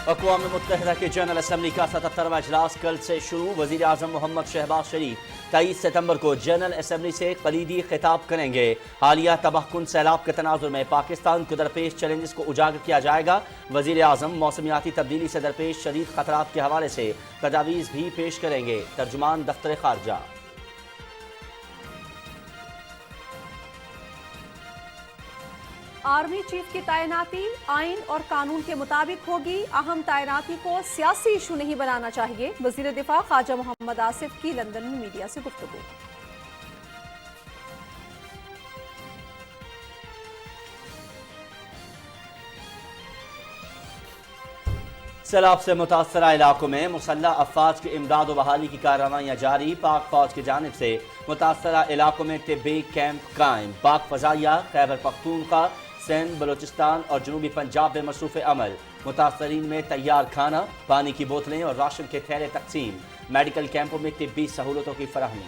अक़वाम मुत्तहिदा के general assembly का 77वां इजलास कल से शुरू। वज़ीर आज़म मोहम्मद शहबाज शरीफ 23 सितंबर को जनरल असम्बली से कलीदी खिताब करेंगे। हालिया तबाहकुन सैलाब के तनाजुर में पाकिस्तान को दरपेश चैलेंजेस को उजागर किया जाएगा। वज़ीर आज़म मौसमियाती तब्दीली से दरपेश शदीद खतरात के हवाले से तजावीज़ भी पेश करेंगे। तर्जुमान दफ्तर खारजा। आर्मी चीफ की तैनाती आइन और कानून के मुताबिक होगी। अहम तैनाती को सियासी इशू नहीं बनाना चाहिए। वज़ीर दिफा ख्वाजा मोहम्मद आसिफ की लंदन में मीडिया से गुफ्तगू। सैलाब से मुतासरा इलाकों में मुसल्लह अफवाज की इमदाद व बहाली की कार्रवाइयाँ जारी। पाक फौज की जानिब से मुतासरा इलाकों में तिब्बी कैंप कायम। पाक फजाइया खैबर पख्तूनख्वा, सिंध, बलूचिस्तान और जनूबी पंजाब में मसरूफ़ अमल। मुतासरीन में तैयार खाना, पानी की बोतलें और राशन के थैले तकसीम। मेडिकल कैंपों में तिब्बी सहूलतों की फराहमी।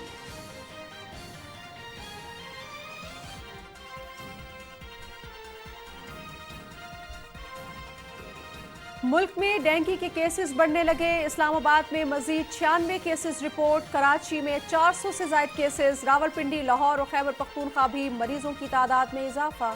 मुल्क में डेंगू के केसेस बढ़ने लगे। इस्लामाबाद में मजीद 96 केसेस रिपोर्ट। कराची में 400 से ज्यादा केसेस। रावलपिंडी, लाहौर और खैबर पख्तूनख्वा भी मरीजों की तादाद में इजाफा।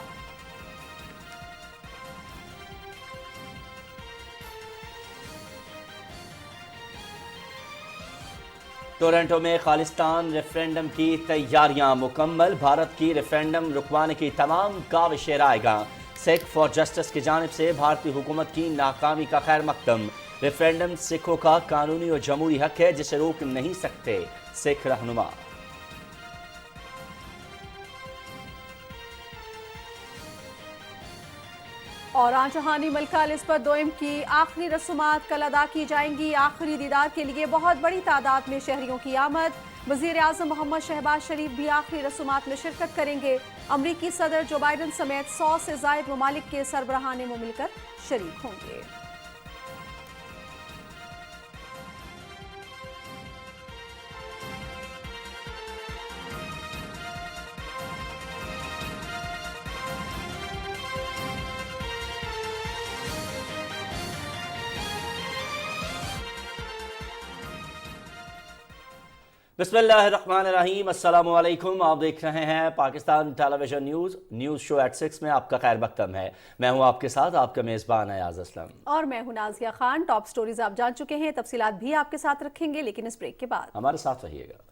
टोरंटो में खालिस्तान रेफरेंडम की तैयारियां मुकम्मल। भारत की रेफरेंडम रुकवाने की तमाम काविशें रायगां। सिख फॉर जस्टिस की जानिब से भारतीय हुकूमत की नाकामी का खैर मकदम। रेफरेंडम सिखों का कानूनी और जमहूरी हक है जिसे रोक नहीं सकते सिख रहनुमा। और आजहानी मलका एलिज़ाबेथ दोयम की आखिरी रसूमात कल अदा की जाएंगी। आखिरी दीदार के लिए बहुत बड़ी तादाद में शहरियों की आमद। वज़ीर आज़म मोहम्मद शहबाज शरीफ भी आखिरी रसूमात में शिरकत करेंगे। अमरीकी सदर जो बाइडन समेत 100 से ज़ायद ममालिक के सरबराहान वो मिलकर शरीक होंगे। बिस्मिल्लाहिर्रहमानिर्रहीम, अस्सलामु अलैकुम। आप देख रहे हैं Pakistan television news show at 6 में आपका खैर मकदम है। मैं हूं आपके साथ आपका मेज़बान अयाज असलम और मैं हूं नाज़िया खान। टॉप स्टोरीज आप जान चुके हैं, तफसीलात भी आपके साथ रखेंगे, लेकिन इस ब्रेक के बाद हमारे साथ रहिएगा।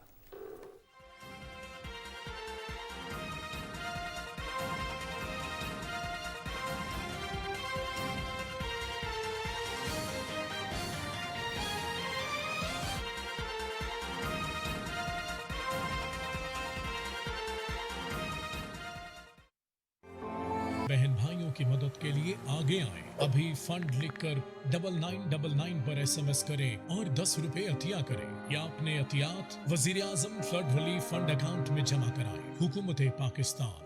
बहन भाइयों की मदद के लिए आगे आएं। अभी फंड लिखकर 9999 पर SMS करें और 10 रुपए अतिया करें या अपने अतियात वजीर आजम फ्लड रिलीफ फंड अकाउंट में जमा कराएं। हुकूमत पाकिस्तान।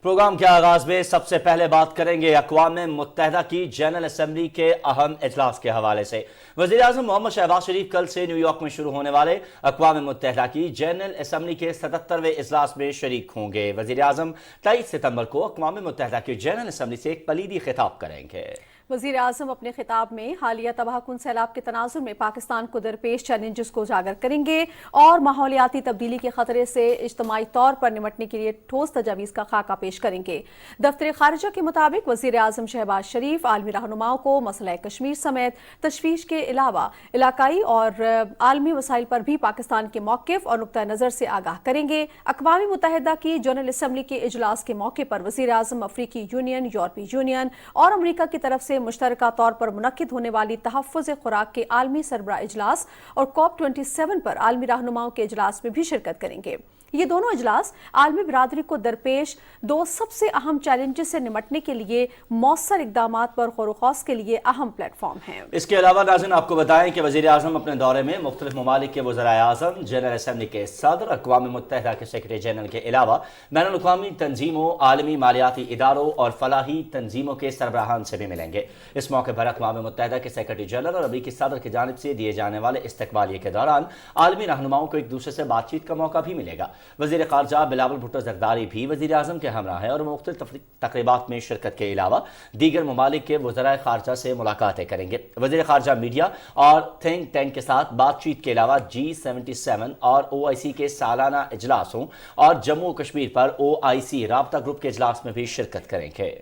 प्रोग्राम के आगाज में सबसे पहले बात करेंगे अक़वाम मुत्तहिदा की जनरल असम्बली के अहम इजलास के हवाले से। वज़ीर आज़म मोहम्मद शहबाज शरीफ कल से न्यूयॉर्क में शुरू होने वाले अक़वाम मुत्तहिदा की जनरल असम्बली के 77वें इजलास में शरीक होंगे। वज़ीर आज़म 23 सितंबर को अक़वाम मुत्तहिदा की जनरल असम्बली से एक कलीदी खिताब करेंगे। वज़ीर आज़म अपने खिताब में हालिया तबाहकुन सैलाब के तनाजुर में पाकिस्तान को दरपेश चैलेंजेस को उजागर करेंगे और माहौलियाती तब्दीली के खतरे से इज्तमाई तौर पर निमटने के लिए ठोस तजावीज़ का खाका पेश करेंगे। दफ्तर खारजा के मुताबिक वज़ीर आज़म शहबाज शरीफ आलमी रहनुमाओं को मसला कश्मीर समेत तशवीश के अलावा इलाकाई और आलमी वसाइल पर भी पाकिस्तान के मौक़िफ़ और नुक्ता नज़र से आगाह करेंगे। अक़वाम मुत्तहिदा की जनरल असम्बली के इजलास के मौके पर वज़ीर आज़म अफ्रीकी यूनियन, यूरोपीय यूनियन और अमरीका की तरफ से मुश्तरका तौर पर मुनक्किद होने वाली तहफ़्फ़ुज़ खुराक के आलमी सरबराह इजलास और COP27 पर आलमी रहनुमाओं के इजलास में भी शिरकत करेंगे। ये दोनों इजलास आलमी बिरादरी को दरपेश दो सबसे अहम चैलेंजेस से निमटने के लिए मौसर इकदामात पर गौर व खौस के लिए अहम प्लेटफॉर्म हैं। इसके अलावा नाज़रीन आपको बताएं कि वज़ीर आज़म अपने दौरे में मुख्तलिफ ममालिक के वज़राए आज़म, जनरल असम्बली के सदर, अक़वाम मुत्तहिदा के सेक्रेटरी जनरल के अलावा बैनुल अक़वामी तंजीमों, आलमी मालियाती इदारों और फलाही तंजीमों के सरबराहान से भी मिलेंगे। इस मौके पर अक़वाम मुत्तहिदा के सेक्रेटरी जनरल और अमरीकी सदर की जानिब से दिए जाने वाले इस्तकबालिये के दौरान आलमी रहनुमाओं को एक दूसरे से बातचीत का मौका भी मिलेगा। वज़ीर ख़ारजा बिलावल भुट्टो ज़रदारी भी वज़ीर आज़म के हमरा हैं और मुख्तलिफ तक़रीबात में शिरकत के अलावा दीगर ममालिक के वज़राए ख़ारजा से मुलाकातें करेंगे। वज़ीर ख़ारजा मीडिया और थिंक टैंक के साथ बातचीत के अलावा G77 और OIC के सालाना इजलासों और जम्मू कश्मीर पर OIC राब्ता ग्रुप के इजलास में भी शिरकत करेंगे।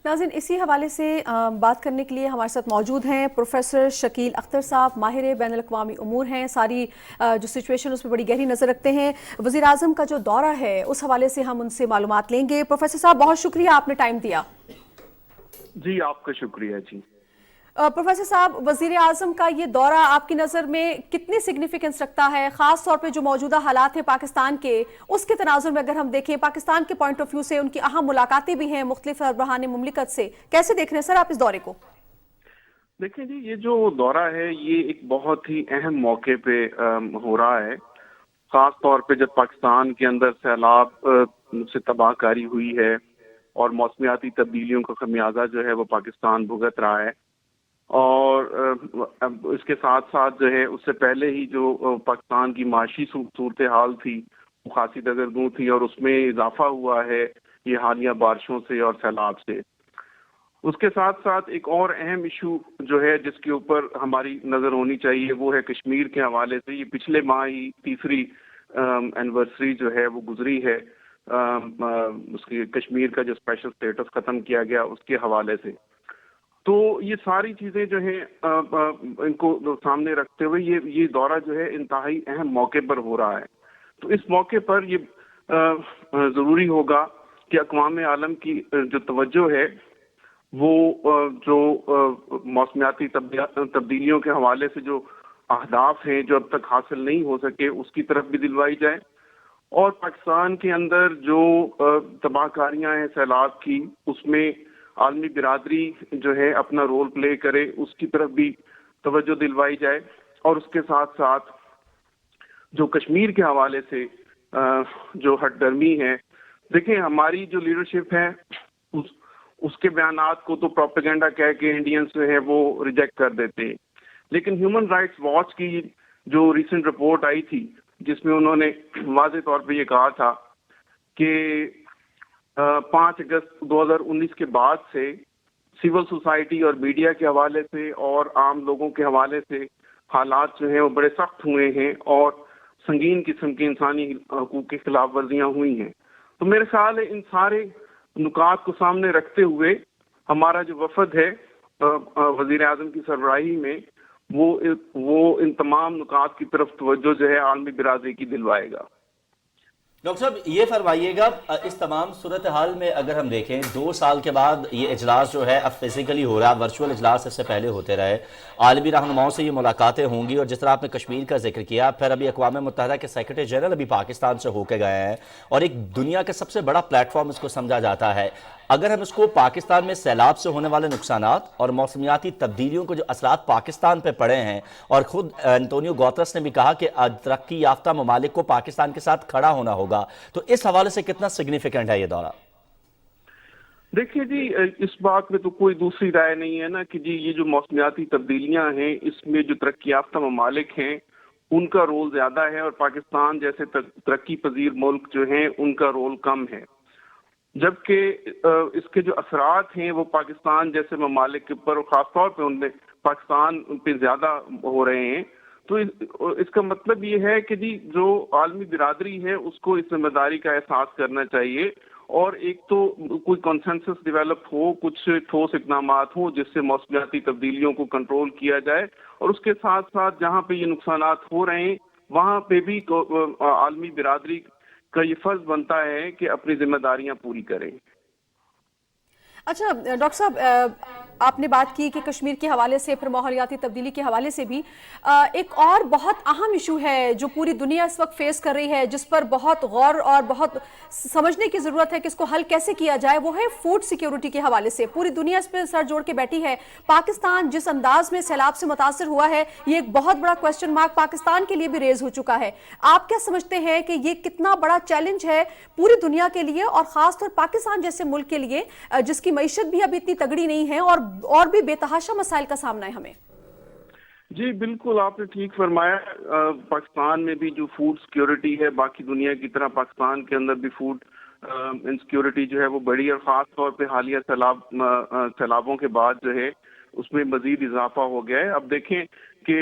नाज़रीन, इसी हवाले से बात करने के लिए हमारे साथ मौजूद हैं प्रोफेसर शकील अख्तर साहब, माहिर बैनुल अक़वामी उमूर हैं, सारी जो सिचुएशन उस पर बड़ी गहरी नज़र रखते हैं। वज़ीर आज़म का जो दौरा है उस हवाले से हम उनसे मालूमात लेंगे। प्रोफेसर साहब, बहुत शुक्रिया, आपने टाइम दिया। जी, आपका शुक्रिया जी। प्रोफेसर साहब, वज़ीर आज़म का ये दौरा आपकी नज़र में कितनी सिग्निफिकेंस रखता है, ख़ास तौर पे जो मौजूदा हालात हैं पाकिस्तान के, उसके तनाजुर में अगर हम देखें, पाकिस्तान के पॉइंट ऑफ व्यू से उनकी अहम मुलाकातें भी हैं मुख्तलिफ सरबराहान मुमलिकत से, कैसे देख रहे हैं सर आप इस दौरे को? देखिए जी, ये जो दौरा है ये एक बहुत ही अहम मौके पे हो रहा है, ख़ास तौर पे जब पाकिस्तान के अंदर सैलाब से तबाहकारी हुई है और मौसमियाती तब्दीलियों का खमियाजा जो है वो पाकिस्तान भुगत रहा है। और इसके साथ साथ जो है उससे पहले ही जो पाकिस्तान की माशी सूरत हाल थी वो खासी दगरगूं थी और उसमें इजाफा हुआ है ये हालिया बारिशों से और सैलाब से। उसके साथ साथ एक और अहम इशू जो है जिसके ऊपर हमारी नज़र होनी चाहिए वो है कश्मीर के हवाले से। ये पिछले माह ही तीसरी एनिवर्सरी जो है वो गुजरी है उसकी कश्मीर का जो स्पेशल स्टेटस ख़त्म किया गया उसके हवाले से। तो ये सारी चीज़ें जो हैं इनको सामने रखते हुए ये दौरा जो है इंतहाई अहम मौके पर हो रहा है। तो इस मौके पर ये ज़रूरी होगा कि अक़वाम आलम की जो तवज्जो है वो जो मौसमियाती तब्दीलियों के हवाले से जो अहदाफ हैं जो अब तक हासिल नहीं हो सके उसकी तरफ भी दिलवाई जाए, और पाकिस्तान के अंदर जो तबाहकारियाँ हैं सैलाब की उसमें आलमी बिरादरी जो है अपना रोल प्ले करे उसकी तरफ भी तवज्जो दिलवाई जाए। और उसके साथ साथ जो कश्मीर के हवाले से जो हटदर्मी है, देखें हमारी जो लीडरशिप है उसके बयानात को तो प्रोपेगेंडा कह के इंडियंस जो है वो रिजेक्ट कर देते हैं, लेकिन ह्यूमन राइट्स वॉच की जो रिसेंट रिपोर्ट आई थी जिसमें उन्होंने वाज़े तौर पे ये कहा था कि 5 अगस्त 2019 के बाद से सिविल सोसाइटी और मीडिया के हवाले से और आम लोगों के हवाले से हालात जो हैं वो बड़े सख्त हुए हैं और संगीन किस्म की इंसानी हकूक़ की खिलाफ वर्जियाँ हुई हैं। तो मेरे ख्याल है इन सारे नुकात को सामने रखते हुए हमारा जो वफद है वज़ीर आज़म की सरबराही में वो इन तमाम नुकात की तरफ तवज्जो जो है आलमी बिरादरी की दिलवाएगा। डॉक्टर साहब, ये फरमाइएगा, इस तमाम सूरत हाल में अगर हम देखें 2 साल के बाद ये इजलास जो है अब फिजिकली हो रहा है, वर्चुअल इजलास इससे पहले होते रहे, आलमी रहनुमाओं से ये मुलाकातें होंगी और जिस तरह आपने कश्मीर का जिक्र किया, फिर अभी अक़वाम मुत्तहिदा के सेक्रेटरी जनरल अभी पाकिस्तान से होकर गए हैं और एक दुनिया का सबसे बड़ा प्लेटफॉर्म इसको समझा जाता है। अगर हम इसको पाकिस्तान में सैलाब से होने वाले नुकसानात और मौसमियाती तब्दीलियों को जो असरात पाकिस्तान पे पड़े हैं, और ख़ुद एंटोनियो गुतेरेस ने भी कहा कि तरक्की याफ्ता ममालिक को पाकिस्तान के साथ खड़ा होना होगा, तो इस हवाले से कितना सिग्निफिकेंट है ये दौरा? देखिए जी, इस बात में तो कोई दूसरी राय नहीं है ना कि जी ये जो मौसमियाती तब्दीलियां हैं इसमें जो तरक्की याफ्ता ममालिक हैं उनका रोल ज़्यादा है और पाकिस्तान जैसे तरक्की पजीर मुल्क जो हैं उनका रोल कम है, जबकि इसके जो असरात हैं वो पाकिस्तान जैसे ममालिक के ऊपर और ख़ासतौर पे उनमें पाकिस्तान पे ज़्यादा हो रहे हैं। तो इसका मतलब ये है कि जी जो आलमी बिरादरी है उसको इस जिम्मेदारी का एहसास करना चाहिए और एक तो कोई कंसेंसस डेवलप हो, कुछ ठोस इक़दामात हो जिससे मौसमियाती तब्दीलियों को कंट्रोल किया जाए, और उसके साथ साथ जहाँ पे ये नुकसानात हो रहे हैं वहाँ पे भी आलमी बिरादरी का ये फर्ज बनता है कि अपनी जिम्मेदारियां पूरी करें। अच्छा डॉक्टर साहब, آپ نے بات کی کہ کشمیر کے حوالے سے، پھر ماحولیاتی تبدیلی کے حوالے سے بھی ایک اور بہت اہم ایشو ہے جو پوری دنیا اس وقت فیس کر رہی ہے، جس پر بہت غور اور بہت سمجھنے کی ضرورت ہے کہ اس کو حل کیسے کیا جائے، وہ ہے فوڈ سیکیورٹی کے حوالے سے۔ پوری دنیا اس پہ سر جوڑ کے بیٹھی ہے۔ پاکستان جس انداز میں سیلاب سے متاثر ہوا ہے، یہ ایک بہت بڑا کوسچن مارک پاکستان کے لیے بھی ریز ہو چکا ہے۔ آپ کیا سمجھتے ہیں کہ یہ کتنا بڑا چیلنج ہے پوری دنیا کے لیے، اور خاص طور پاکستان جیسے ملک کے لیے جس کی معیشت بھی ابھی اتنی تگڑی نہیں ہے اور بھی بے تحاشا مسائل کا سامنا ہے ہمیں؟ جی بالکل، آپ نے ٹھیک فرمایا۔ پاکستان میں بھی جو فوڈ سیکیورٹی ہے، باقی دنیا کی طرح پاکستان کے اندر بھی فوڈ انسیکیورٹی جو ہے وہ بڑی، اور خاص طور پہ حالیہ سیلابوں کے بعد جو ہے اس میں مزید اضافہ ہو گیا ہے۔ اب دیکھیں کہ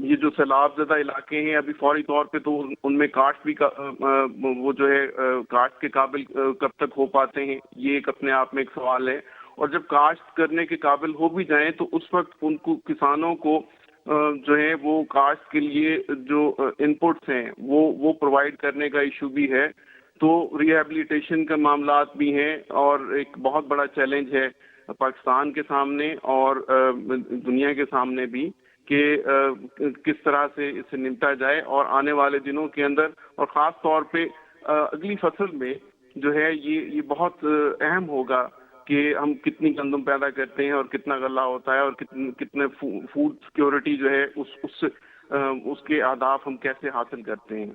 یہ جو سیلاب زدہ علاقے ہیں، ابھی فوری طور پہ تو ان میں کاشت بھی وہ جو ہے کاشت کے قابل کب تک ہو پاتے ہیں، یہ ایک اپنے آپ میں ایک سوال ہے۔ اور جب کاشت کرنے کے قابل ہو بھی جائیں تو اس وقت ان کو کسانوں کو جو ہے وہ کاشت کے لیے جو ان پٹس ہیں وہ پرووائڈ کرنے کا ایشو بھی ہے۔ تو ریہیبلیٹیشن کا معاملات بھی ہیں، اور ایک بہت بڑا چیلنج ہے پاکستان کے سامنے اور دنیا کے سامنے بھی کہ کس طرح سے اس سے نمٹا جائے، اور آنے والے دنوں کے اندر اور خاص طور پہ اگلی فصل میں جو ہے یہ بہت اہم ہوگا کہ ہم کتنی گندم پیدا کرتے ہیں اور کتنا غلہ ہوتا ہے، اور کتنے فوڈ سیکیورٹی جو ہے اس کے اہداف ہم کیسے حاصل کرتے ہیں۔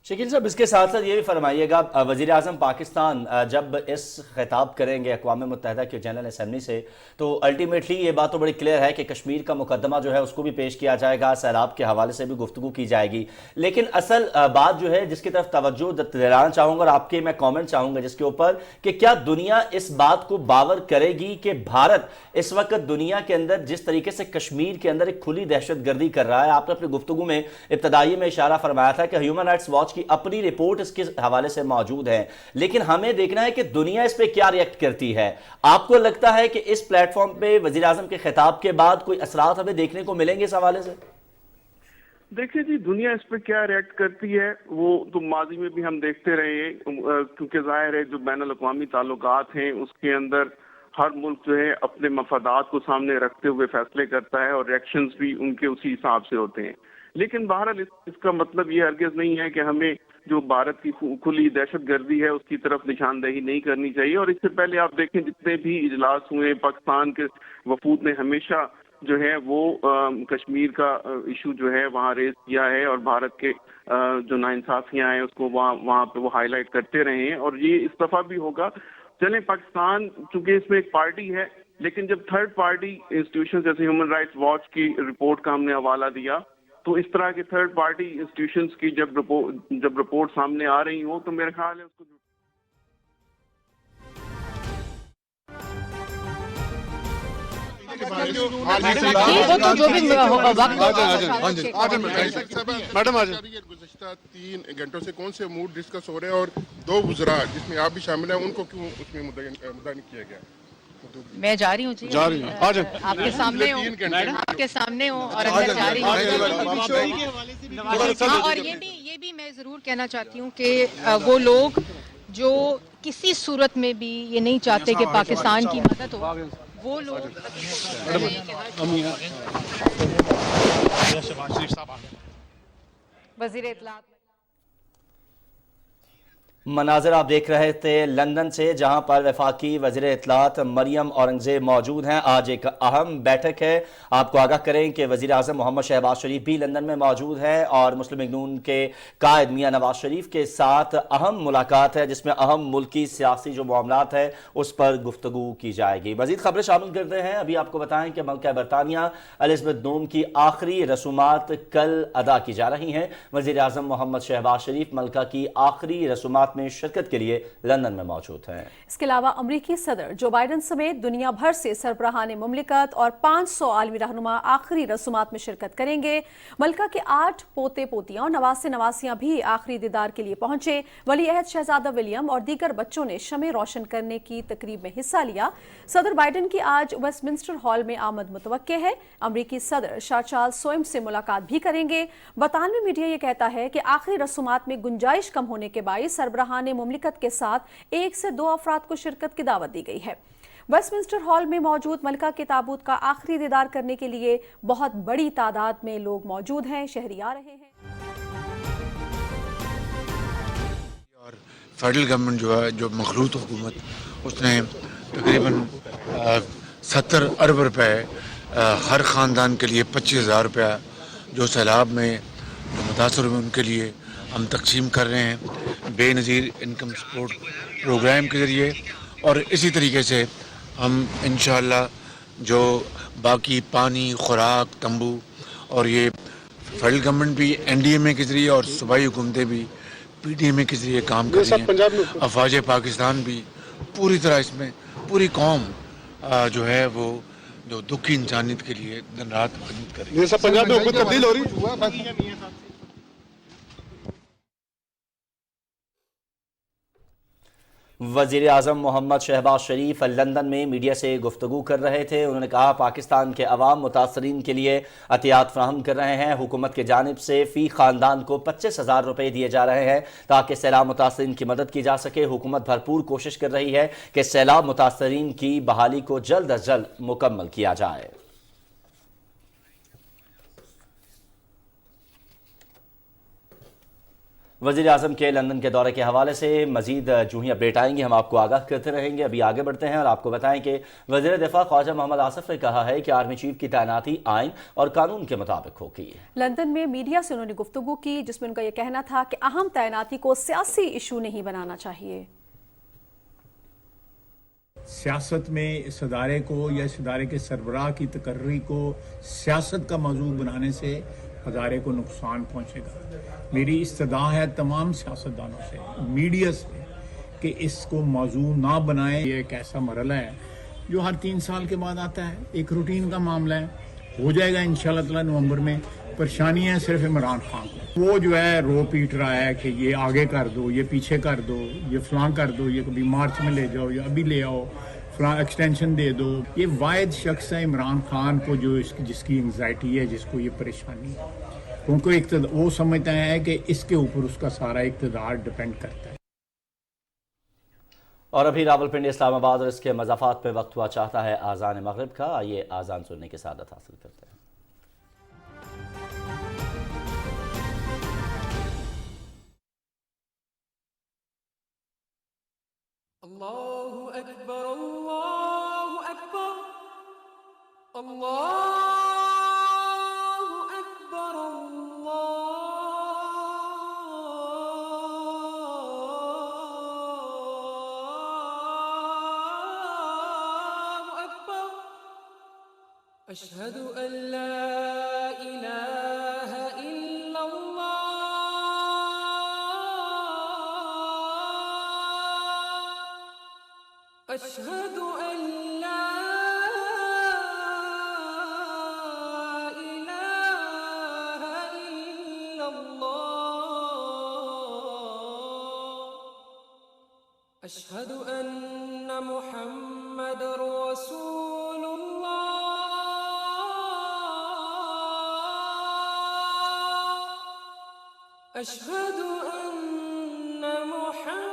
شکیل صاحب، اس کے ساتھ ساتھ یہ بھی فرمائیے گا، وزیر اعظم پاکستان جب اس خطاب کریں گے اقوام متحدہ کے جنرل اسمبلی سے، تو الٹیمیٹلی یہ بات تو بڑی کلیئر ہے کہ کشمیر کا مقدمہ جو ہے اس کو بھی پیش کیا جائے گا، سیلاب کے حوالے سے بھی گفتگو کی جائے گی، لیکن اصل بات جو ہے جس کی طرف توجہ دلانا چاہوں گا اور آپ کے میں کامنٹ چاہوں گا جس کے اوپر، کہ کیا دنیا اس بات کو باور کرے گی کہ بھارت اس وقت دنیا کے اندر جس طریقے سے کشمیر کے اندر ایک کھلی دہشت گردی کر رہا ہے؟ آپ نے اپنی گفتگو میں ابتدائی میں اشارہ فرمایا تھا کہ ہیومن رائٹس واچ کی اپنی رپورٹ اس کے حوالے سے موجود ہے، لیکن ہمیں دیکھنا ہے کہ دنیا اس پہ کیا ریئیکٹ کرتی ہے۔ آپ کو لگتا ہے کہ اس پلیٹ فارم پہ وزیر اعظم کے خطاب کے بعد کوئی اثرات ہمیں دیکھنے کو ملیں گے اس حوالے سے؟ دیکھیں جی، دنیا اس پہ کیا ریئیکٹ کرتی ہے وہ تو ماضی میں بھی ہم دیکھتے رہے ہیں، کیونکہ ظاہر ہے جو بین الاقوامی تعلقات ہیں اس کے اندر ہر ملک جو ہے اپنے مفادات کو سامنے رکھتے ہوئے فیصلے کرتا ہے، اور ریئیکشنز بھی ان کے اسی حساب سے ہوتے ہیں۔ لیکن بہرحال اس کا مطلب یہ ہرگز نہیں ہے کہ ہمیں جو بھارت کی کھلی دہشت گردی ہے اس کی طرف نشاندہی نہیں کرنی چاہیے۔ اور اس سے پہلے آپ دیکھیں جتنے بھی اجلاس ہوئے، پاکستان کے وفود نے ہمیشہ جو ہے وہ کشمیر کا ایشو جو ہے وہاں ریز کیا ہے، اور بھارت کے جو ناانصافیاں ہیں اس کو وہاں پہ وہ ہائی لائٹ کرتے رہے ہیں، اور یہ اس دفعہ بھی ہوگا۔ چلیں، پاکستان چونکہ اس میں ایک پارٹی ہے، لیکن جب تھرڈ پارٹی انسٹیٹیوشن جیسے ہیومن رائٹس واچ کی رپورٹ کا ہم نے حوالہ دیا، تو اس طرح کے تھرڈ پارٹی انسٹیٹیوشنز کی جب رپورٹ سامنے آ رہی ہوں تو میرا خیال ہے اس کو گزشتہ 3 گھنٹوں سے کون سے موڈ ڈسکس ہو رہے ہیں، اور 2 وزراء جس میں آپ بھی شامل ہیں ان کو کیوں اس میں مدعن کیا گیا؟ میں جا رہی ہوں جی، آپ کے سامنے ہوں، آپ کے سامنے ہوں، اور اندر جا رہی ہوں۔ اور یہ بھی میں ضرور کہنا چاہتی ہوں کہ وہ لوگ جو کسی صورت میں بھی یہ نہیں چاہتے کہ پاکستان کی مدد ہو، وہ لوگ وزیر اطلاعات مناظر آپ دیکھ رہے تھے لندن سے، جہاں پر وفاقی وزیر اطلاعات مریم اورنگزیب موجود ہیں۔ آج ایک اہم بیٹھک ہے، آپ کو آگاہ کریں کہ وزیر اعظم محمد شہباز شریف بھی لندن میں موجود ہیں، اور مسلم لیگ نون کے قائد میاں نواز شریف کے ساتھ اہم ملاقات ہے جس میں اہم ملکی سیاسی جو معاملات ہے اس پر گفتگو کی جائے گی۔ مزید خبریں شامل کرتے ہیں۔ ابھی آپ کو بتائیں کہ ملکہ برطانیہ الزبتھ دوم کی آخری رسومات کل ادا کی جا رہی ہیں۔ وزیر اعظم محمد شہباز شریف ملکہ کی آخری رسومات میں شرکت کے لیے لندن میں موجود ہیں۔ اس کے علاوہ امریکی صدر جو بائیڈن سمیت دنیا بھر سے سربراہان مملکت اور 500 عالمی رہنما آخری رسومات میں شرکت کریں گے۔ ملکہ کے 8 پوتے پوتیاں اور نواسے نواسیاں بھی آخری دیدار کے لیے پہنچے۔ ولی عہد شہزادہ ولیم اور دیگر بچوں نے شمع روشن کرنے کی تقریب میں حصہ لیا۔ صدر بائیڈن کی آج ویسٹ منسٹر ہال میں آمد متوقع ہے۔ امریکی صدر شاہ چارلس سوئم سے ملاقات بھی کریں گے۔ برطانوی میڈیا یہ کہتا ہے کہ آخری رسومات میں گنجائش کم ہونے کے باعث سربراہان مملکت کے ساتھ 1 سے 2 افراد کو شرکت کی دعوت دی گئی ہے۔ वेस्टमिंस्टर हॉल में मौजूद मलका के ताबूत का आखिरी दीदार करने के लिए बहुत बड़ी तादाद में लोग मौजूद हैं, शहरी आ रहे हैं। और फेडरल गवर्नमेंट जो है, जो मखलूत हुकूमत, उसने तकरीबन 70 अरब रुपए हर ख़ानदान के लिए 25,000 रुपया जो सैलाब में जो मुतासर हुए उनके लिए हम तकसीम कर रहे हैं बेनज़ीर इनकम सपोर्ट प्रोग्राम के ज़रिए। और इसी तरीके से हम इंशाअल्लाह जो बाकी पानी, खुराक, तंबू और ये फेडरल गवर्नमेंट भी NDMA के ज़रिए और सूबाई हुकूमतें भी PDMA के ज़रिए काम कर रही हैं, अफवाज पाकिस्तान भी पूरी तरह इसमें पूरी कौम जो है वो जो दुखी इंसानियत के लिए दिन रात खदमत कर रही है। ये सब पंजाब में हुकूमत तब्दील हो रही। वज़ीर आज़म मोहम्मद शहबाज शरीफ लंदन में मीडिया से गुफ्तगू कर रहे थे। उन्होंने कहा पाकिस्तान के अवाम मुतासरीन के लिए अतियात फ्राहम कर रहे हैं। हुकूमत की जानिब से फ़ी ख़ानदान को 25,000 रुपये दिए जा रहे हैं ताकि सैलाब मुतासरीन की मदद की जा सके। हुकूमत भरपूर कोशिश कर रही है कि सैलाब मुतासरीन की बहाली को जल्द अज जल्द मुकम्मल किया जाए। वज़ीर आज़म के लंदन के दौरे के हवाले से मज़ीद जो ही अपडेट आएंगे हम आपको आगाह करते रहेंगे। अभी आगे बढ़ते हैं और आपको बताएं कि वज़ीर दिफ़ा ख्वाजा मोहम्मद आसिफ ने कहा है कि आर्मी चीफ की तैनाती आइन और कानून के मुताबिक होगी। लंदन में मीडिया से उन्होंने गुफ्तगू की जिसमें उनका यह कहना था कि अहम तैनाती को सियासी इशू नहीं बनाना चाहिए। सियासत में इस अदारे को या इस अदारे के सरबराह की तकर्री को सियासत का मौजू बनाने से अदारे को नुकसान पहुंचेगा। मेरी इस्तदा है तमाम सियासतदानों से, मीडिया से, कि इसको मौजू ना बनाएं। ये एक ऐसा मरला है जो हर 3 साल के बाद आता है, एक रूटीन का मामला है, हो जाएगा इंशाअल्लाह ताला नवंबर में। परेशानी है सिर्फ इमरान खान को, वो जो है रो पीट रहा है कि ये आगे कर दो, ये पीछे कर दो, ये फलां कर दो, ये कभी मार्च में ले जाओ या अभी ले आओ, फलां एक्सटेंशन दे दो। ये वाहिद शख्स है इमरान खान को जो जिसकी एंग्जाइटी है, जिसको ये परेशानी है, उनको वो समझता है कि इसके ऊपर उसका सारा इक़्तिदार डिपेंड करता है। और अभी रावलपिंडी, इस्लामाबाद और इसके मज़ाफ़ात पे वक्त हुआ चाहता है आज़ान मगरिब का। आइए आज़ान सुनने की सादत हासिल करते हैं। अल्लाहु अकबर, अल्लाहु अकबर, अल्लाहु अकबर, अल्लाहु अकबर, अशहदु अल्ला इलाहा इल्लल्लाह, अशहदु अल्ला इलाहा इल्लल्लाह, अशहदु अन्न मुहम्मदर रसूलुल्लाह, अशहदु अन्न मुहम्मदर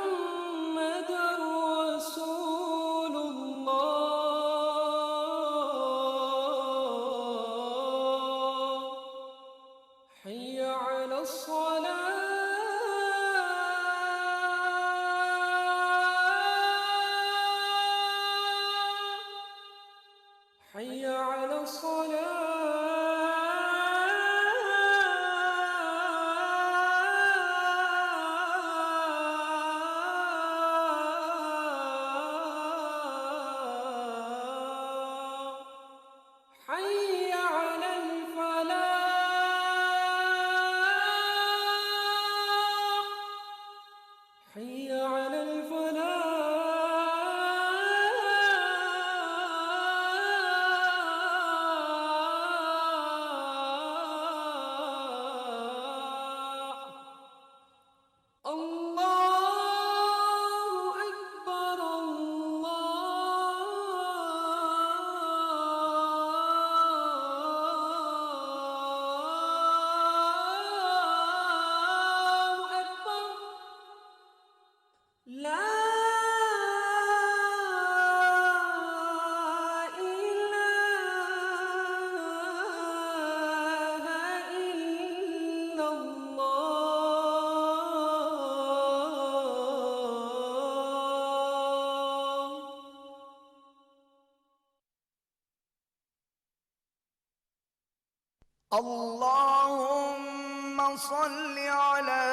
اللهم صل على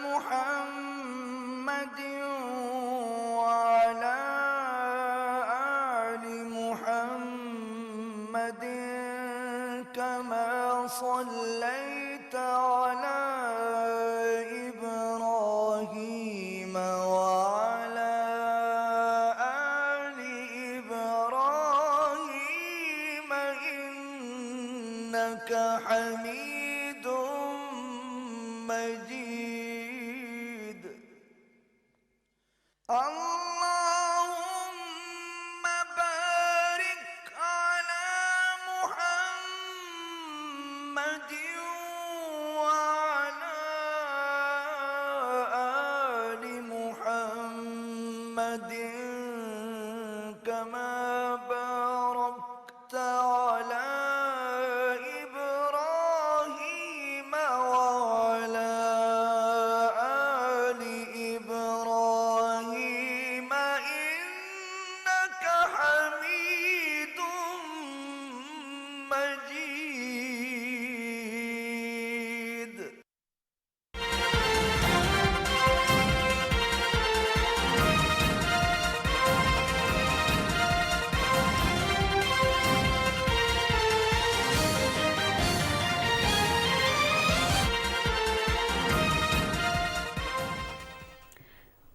محمد وعلى آل محمد كما صليت على إبراهيم وعلى آل إبراهيم إنك حميد مجيد اللهم بارك على محمد وعلى آل محمد كما باركت على إبراهيم وعلى آل إبراهيم إنك حميد مجيد.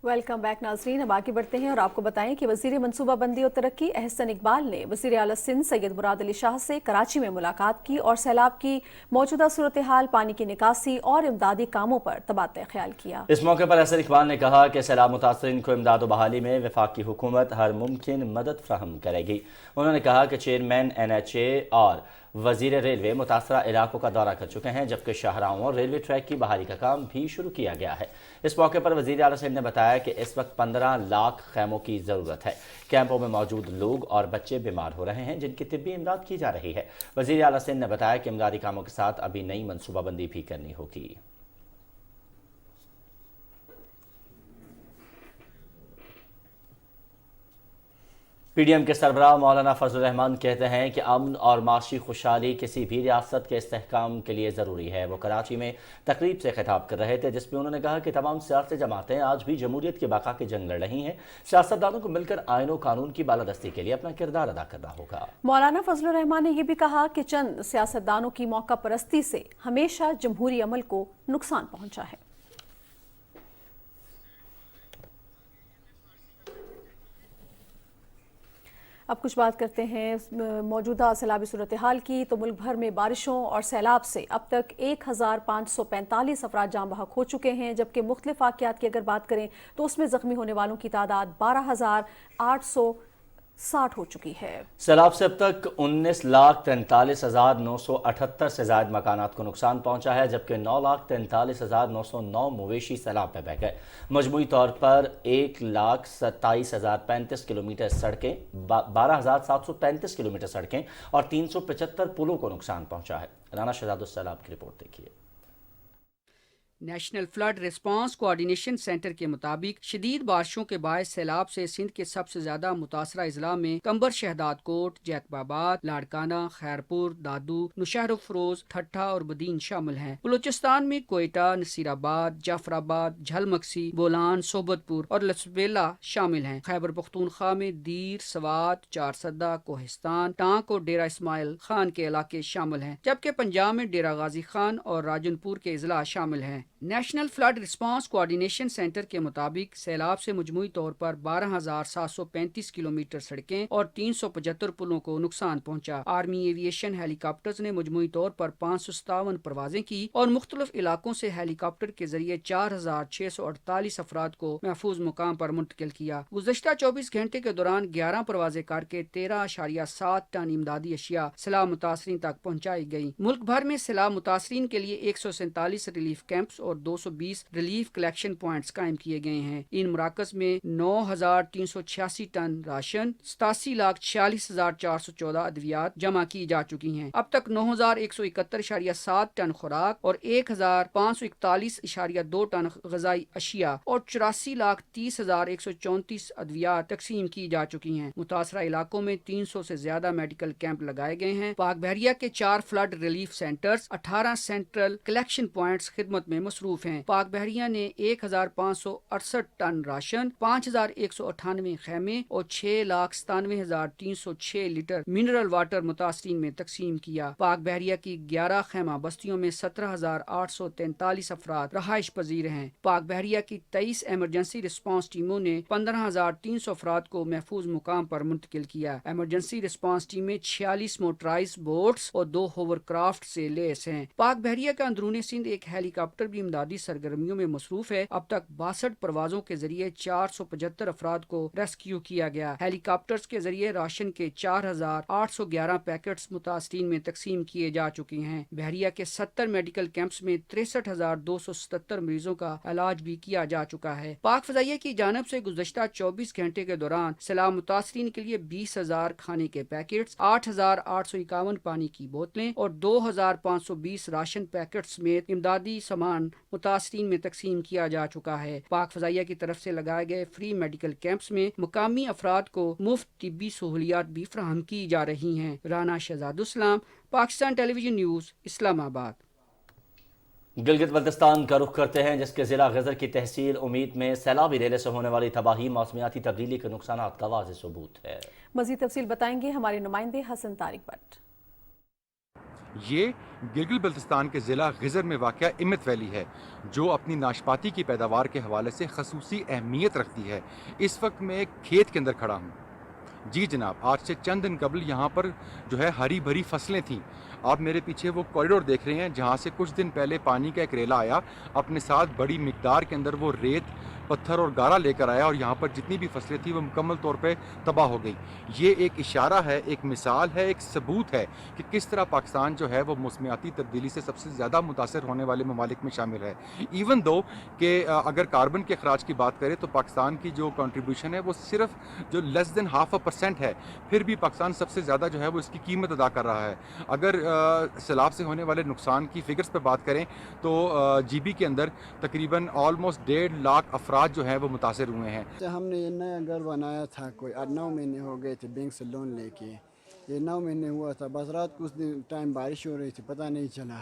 वेलकम बैक नाजरीन। अब आगे बढ़ते हैं और आपको बताएं कि वजीर मनसूबा बंदी और तरक्की अहसन इकबाल ने वजीर आला सिंध सैयद मुराद अली शाह से कराची में मुलाकात की और सैलाब की मौजूदा सूरत हाल, पानी की निकासी और इमदादी कामों पर तबादला ख्याल किया। इस मौके पर अहसन इकबाल ने कहा कि सैलाब मुतासरीन को इमदाद व बहाली में वफाकी हुकूमत हर मुमकिन मदद फराहम करेगी। उन्होंने कहा कि चेयरमैन NHA और वजीर रेलवे मुतासरा इलाकों का दौरा कर चुके हैं, जबकि शाहराहों और रेलवे ट्रैक की बहाली का काम भी शुरू किया गया है। इस मौके पर वजीर आला सिंध ने बताया कि इस वक्त 15 लाख खैमों की ज़रूरत है। कैंपों में मौजूद लोग और बच्चे बीमार हो रहे हैं, जिनकी तिब्बी इमदाद की जा रही है। वजीर आला सिंध ने बताया कि इमदादी कामों के साथ अभी नई मनसूबाबंदी भी करनी होगी। PDM के सरबराह मौलाना फजल रहमान कहते हैं कि अमन और माशी खुशहाली किसी भी रियासत के इस्तेहकाम के लिए ज़रूरी है। वो कराची में तकरीब से खिताब कर रहे थे, जिसमें उन्होंने कहा कि तमाम सियासी जमातें आज भी जमहूरियत की बका की जंग लड़ रही हैं। सियासतदानों को मिलकर आईन और कानून की बालादस्ती के लिए अपना किरदार अदा करना होगा। मौलाना फजल रहमान ने यह भी कहा कि चंद सियासतदानों की मौका परस्ती से हमेशा जमहूरी अमल को नुकसान पहुंचा है। अब कुछ बात करते हैं मौजूदा सैलाबी सूरत हाल की। तो मुल्क भर में बारिशों और सैलाब से अब तक 1545 अफराद जान बहक हो चुके हैं, जबकि मुख्तलिफ वाक़यात की अगर बात करें तो उसमें ज़ख्मी होने वालों की तादाद 12,860 हो चुकी है। सैलाब से अब तक 19,43,978 से ज़ायद मकानात को नुकसान पहुंचा है, जबकि 9,43,909 मवेशी सैलाब में बह गए। मजमूई तौर पर 1,27,035 किलोमीटर सड़कें, 12,735 किलोमीटर सड़कें और 375 पुलों को नुकसान पहुंचा है। राना शहजाद सैलाब की रिपोर्ट देखिए। National flood response coordination centre के मुताबिक शदीद बारिशों के बायस सैलाब से सिंध के सबसे ज्यादा मुतासरा अजला में कंबर, शहदाद कोट, जैकबाबाद, लाड़काना, खैरपुर, दादू, नुशहर फरोज, ठट्ठा और बदीन शामिल हैं। बलूचिस्तान में कोयटा, नसीराबाद, जाफराबाद, झलमक्सी, बोलान, सोबतपुर और लसबेला शामिल हैं। खैबर पख्तूनख्वा में दीर, सवात, चारसदा, कोहिस्तान, टांक और डेरा इस्माइल खान के इलाके शामिल हैं, जबकि पंजाब में डेरा गाजी खान और राजनपुर के अजला शामिल हैं। National flood response coordination centre के मुताबिक सैलाब से मजमूई तौर पर 12,735 किलोमीटर सड़कें और 375 पुलों को नुकसान पहुंचा। आर्मी एविएशन हेलीकॉप्टर्स ने मजमूई तौर पर 557 परवाजें की और मुख्तलिफ इलाकों से हेलीकॉप्टर के जरिए 4,648 अफराद को महफूज मुकाम पर मुंतकिल किया। गुज़श्ता 24 घंटे के दौरान 11 परवाजें करके 13.7 टन इमदादी अशिया सैलाब मुतासरीन तक पहुँचाई गयी। मुल्क भर में सैलाब मुतासरीन के लिए 147 रिलीफ कैंप्स और اور 220 ریلیف کلیکشن پوائنٹس قائم کیے گئے ہیں۔ ان مراکز میں 9,386 ٹن راشن، 87,46,414 ادویات جمع کی جا چکی ہیں۔ اب تک 9,171.7 ٹن خوراک اور 1,541.2 ٹن غذائی اشیاء اور 84,30,134 ادویات تقسیم کی جا چکی ہیں۔ متاثرہ علاقوں میں 300 سے زیادہ میڈیکل کیمپ لگائے گئے ہیں۔ پاک بحریہ کے 4 flood relief centres, 18 central collection points خدمت میں مصروف ہیں۔ پاک بحریہ نے 1,568 ٹن راشن، 5,198 خیمے اور 6,97,306 لیٹر منرل واٹر متاثرین میں تقسیم کیا۔ پاک بحریہ کی 11 خیمہ بستیوں میں 17,843 افراد رہائش پذیر ہیں۔ پاک بحریہ کی 23 ایمرجنسی رسپانس ٹیموں نے 15,300 افراد کو محفوظ مقام پر منتقل کیا۔ ایمرجنسی رسپانس ٹیمیں 46 موٹرائز بوٹس اور 2 ہوور کرافٹ سے لیس ہیں۔ پاک بحریہ کا اندرون سندھ ایک ہیلی کاپٹر بھی امدادی سرگرمیوں میں مصروف ہے۔ اب تک 62 پروازوں کے ذریعے 475 افراد کو ریسکیو کیا گیا۔ ہیلی کاپٹرز کے ذریعے راشن کے 4,811 پیکٹس متاثرین میں تقسیم کیے جا چکے ہیں۔ بحریہ کے 70 میڈیکل کیمپس میں 63,277 مریضوں کا علاج بھی کیا جا چکا ہے۔ پاک فضائیہ کی جانب سے گزشتہ 24 گھنٹے کے دوران سیلاب متاثرین کے لیے 20,000 کھانے کے پیکٹس، 8,851 پانی کی بوتلیں اور 2,520 راشن پیکٹس سمیت امدادی سامان متاثرین میں تقسیم کیا جا چکا ہے۔ پاک فضائیہ کی طرف سے لگائے گئے فری میڈیکل کیمپس میں مقامی افراد کو مفت طبی سہولیات بھی فراہم کی جا رہی ہیں۔ رانا شہزاد اسلام، پاکستان ٹیلی ویژن نیوز، اسلام آباد۔ گلگت بلتستان کا رخ کرتے ہیں، جس کے ضلع غزر کی تحصیل امید میں سیلابی ریلے سے ہونے والی تباہی موسمیاتی تبدیلی کے نقصانات کا واضح ثبوت ہے۔ مزید تفصیل بتائیں گے ہمارے نمائندے حسن طارق بٹ۔ یہ گلگت بلتستان کے ضلع غزر میں واقع امت ویلی ہے، جو اپنی ناشپاتی کی پیداوار کے حوالے سے خصوصی اہمیت رکھتی ہے۔ اس وقت میں ایک کھیت کے اندر کھڑا ہوں۔ جی جناب، آج سے چند دن قبل یہاں پر جو ہے ہری بھری فصلیں تھیں۔ آپ میرے پیچھے وہ کوریڈور دیکھ رہے ہیں جہاں سے کچھ دن پہلے پانی کا ایک ریلا آیا، اپنے ساتھ بڑی مقدار کے اندر وہ ریت، پتھر اور گارا لے کر آیا، اور یہاں پر جتنی بھی فصلیں تھیں وہ مکمل طور پہ تباہ ہو گئی۔ یہ ایک اشارہ ہے، ایک مثال ہے، ایک ثبوت ہے کہ کس طرح پاکستان جو ہے وہ موسمیاتی تبدیلی سے سب سے زیادہ متاثر ہونے والے ممالک میں شامل ہے۔ ایون دو کہ اگر کاربن کے اخراج کی بات کریں تو پاکستان کی جو کنٹریبیوشن ہے وہ صرف جو لیس دین 0.5% ہے، پھر بھی پاکستان سب سے زیادہ جو ہے وہ اس کی قیمت ادا کر رہا ہے۔ اگر سیلاب سے ہونے والے نقصان کی فگرز پہ بات کریں تو جی بی کے اندر تقریباً آلموسٹ 1.5 لاکھ افراد جو ہیں وہ متاثر ہوئے ہیں۔ ہم نے یہ نیا گھر بنایا تھا، کوئی 9 مہینے ہو گئے تھے بینک سے لون لے کے، یہ 9 مہینے ہوا تھا، بس رات کو اس دن ٹائم بارش ہو رہی تھی، پتہ نہیں چلا،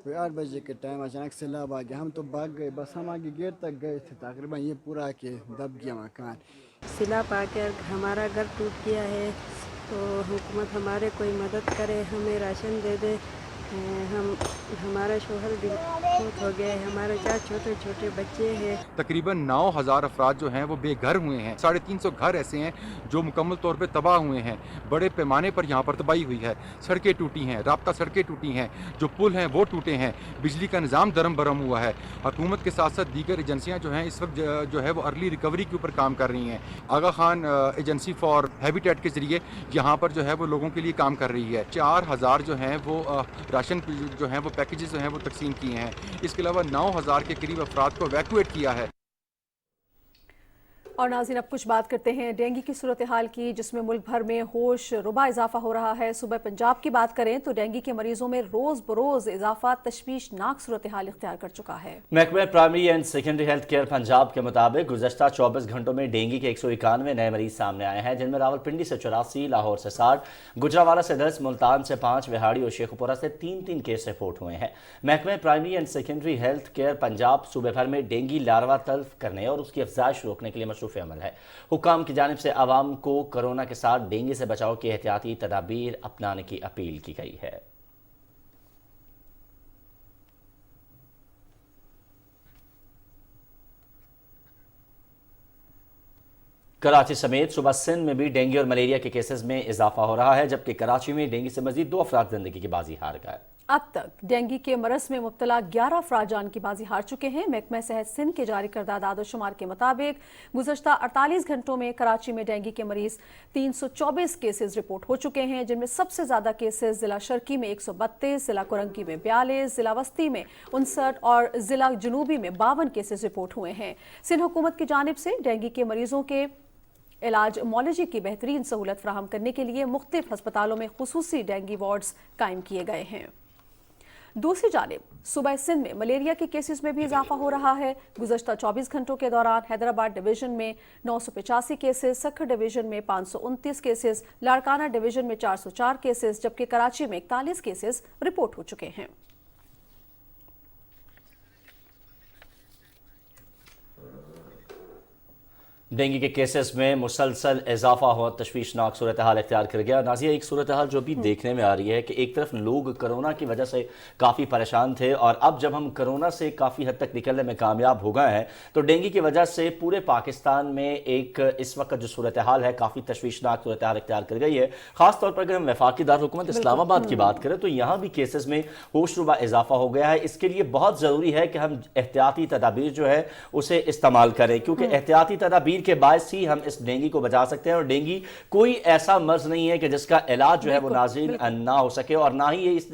کوئی 8 بجے کے ٹائم اچانک سیلاب آ گیا، ہم تو بھاگ گئے، بس ہم آگے گیٹ تک گئے تھے، تقریباً یہ پورا کے دب گیا مکان۔ سیلاب آ کر ہمارا گھر ٹوٹ گیا ہے، تو حکومت ہمارے کوئی مدد کرے، ہمیں راشن دے دے۔ ہمارا شوہر بھی فوت ہو گیا ہے، ہمارے 4 چھوٹے چھوٹے بچے ہیں۔ تقریباً 9,000 افراد جو ہیں وہ بے گھر ہوئے ہیں۔ 350 گھر ایسے ہیں جو مکمل طور پہ تباہ ہوئے ہیں، بڑے پیمانے پر یہاں پر تباہی ہوئی ہے۔ سڑکیں ٹوٹی ہیں، رابطہ سڑکیں ٹوٹی ہیں، جو پل ہیں وہ ٹوٹے ہیں، بجلی کا نظام درم برم ہوا ہے۔ حکومت کے ساتھ ساتھ دیگر ایجنسیاں جو ہیں اس وقت جو ہے وہ ارلی ریکوری کے اوپر کام کر رہی ہیں۔ آغا خان ایجنسی فار ہیبیٹیٹ کے ذریعے یہاں پر جو ہے وہ لوگوں کے لیے کام کر رہی ہے۔ 4,000 جو ہیں وہ راشن جو ہیں وہ پیکیجز جو ہیں وہ تقسیم کیے ہیں۔ اس کے علاوہ 9,000 کے قریب افراد کو ایویکویٹ کیا ہے۔ اور ناظرین، اب کچھ بات کرتے ہیں ڈینگی کی صورتحال کی، جس میں ملک بھر میں ہوش ربا اضافہ ہو رہا ہے۔ صوبہ پنجاب کی بات کریں تو ڈینگی کے مریضوں میں روز بروز اضافہ تشویشناک صورتحال اختیار کر چکا ہے۔ محکمہ primary and secondary health care Punjab کے مطابق گزشتہ 24 گھنٹوں میں ڈینگی کے 191 نئے مریض سامنے آئے ہیں، جن میں راولپنڈی سے 84، لاہور سے 60، گجرانوالہ سے 10، ملتان سے 5، وہاڑی اور شیخوپورہ سے 3 کیس رپورٹ ہوئے ہیں۔ محکمہ primary and secondary health care Punjab صوبے بھر میں ڈینگی لاروا تلف کرنے اور اس کی افزائش روکنے کے لیے مصروف عمل ہے۔ حکام کی جانب سے عوام کو کرونا کے ساتھ ڈینگی سے بچاؤ کی احتیاطی تدابیر اپنانے کی اپیل کی گئی ہے۔ کراچی سمیت صوبہ سندھ میں بھی ڈینگی اور ملیریا کے کیسز میں اضافہ ہو رہا ہے، جبکہ کراچی میں ڈینگی سے مزید 2 افراد زندگی کی بازی ہار گئے۔ अब तक डेंगू के मरज में मुब्तला 11 अफराद जान की बाजी हार चुके हैं। महकमा सेहत सिंध के जारी करदा आदाद-ओ-शुमार के मुताबिक गुज़श्ता 48 घंटों में कराची में डेंगू के मरीज 324 केसेस रिपोर्ट हो चुके हैं, जिनमें सबसे ज्यादा केसेस जिला शर्की में 132, जिला कुरंगी में 42, जिला वस्ती में 59 और जिला जनूबी में 52 केसेस रिपोर्ट हुए हैं। सिंध हुकूमत की जानिब से डेंगू के मरीजों के इलाज मौलजी की बेहतरीन सहूलत फराहम करने के लिए मुख्तलिफ हस्पतालों में खुसूसी डेंगू वार्ड्स कायम किए गए हैं। दूसरी जानिब सूबा सिंध में मलेरिया के केसेस में भी इजाफा हो रहा है। गुज़श्ता 24 घंटों के दौरान हैदराबाद डिवीजन में 985 केसेस, सखर डिवीजन में 529 केसेस, लाड़काना डिवीजन में 404 केसेस, जबकि कराची में 41 केसेस रिपोर्ट हो चुके हैं। डेंगू के केसेस में मुसलसल इजाफा हो तशवीशनाक सूरत हाल इख्तियार कर गया। नाज़िया, एक सूरत हाल जो भी देखने में आ रही है कि एक तरफ लोग कोरोना की वजह से काफ़ी परेशान थे और अब जब हम कोरोना से काफ़ी हद तक निकलने में कामयाब हो गए हैं तो डेंगू की वजह से पूरे पाकिस्तान में एक इस वक्त जो सूरत हाल है काफ़ी तशवीशनाक सूरत हाल इख्तियार कर गई है। ख़ासतौर पर अगर हम वफाकी दारकूमत इस्लामाबाद की बात करें तो यहाँ भी केसेस में होशरुबा इजाफा हो गया है। इसके लिए बहुत ज़रूरी है कि हम एहतियाती तदाबीर जो है उसे इस्तेमाल करें, क्योंकि एहतियाती तदाबीर के बायस ही हम इस डेंगू को बचा सकते हैं। और डेंगू कोई ऐसा मर्ज नहीं है कि जिसका इलाज जो है वो नाज़रीन ना हो सके, और ना ही ये इस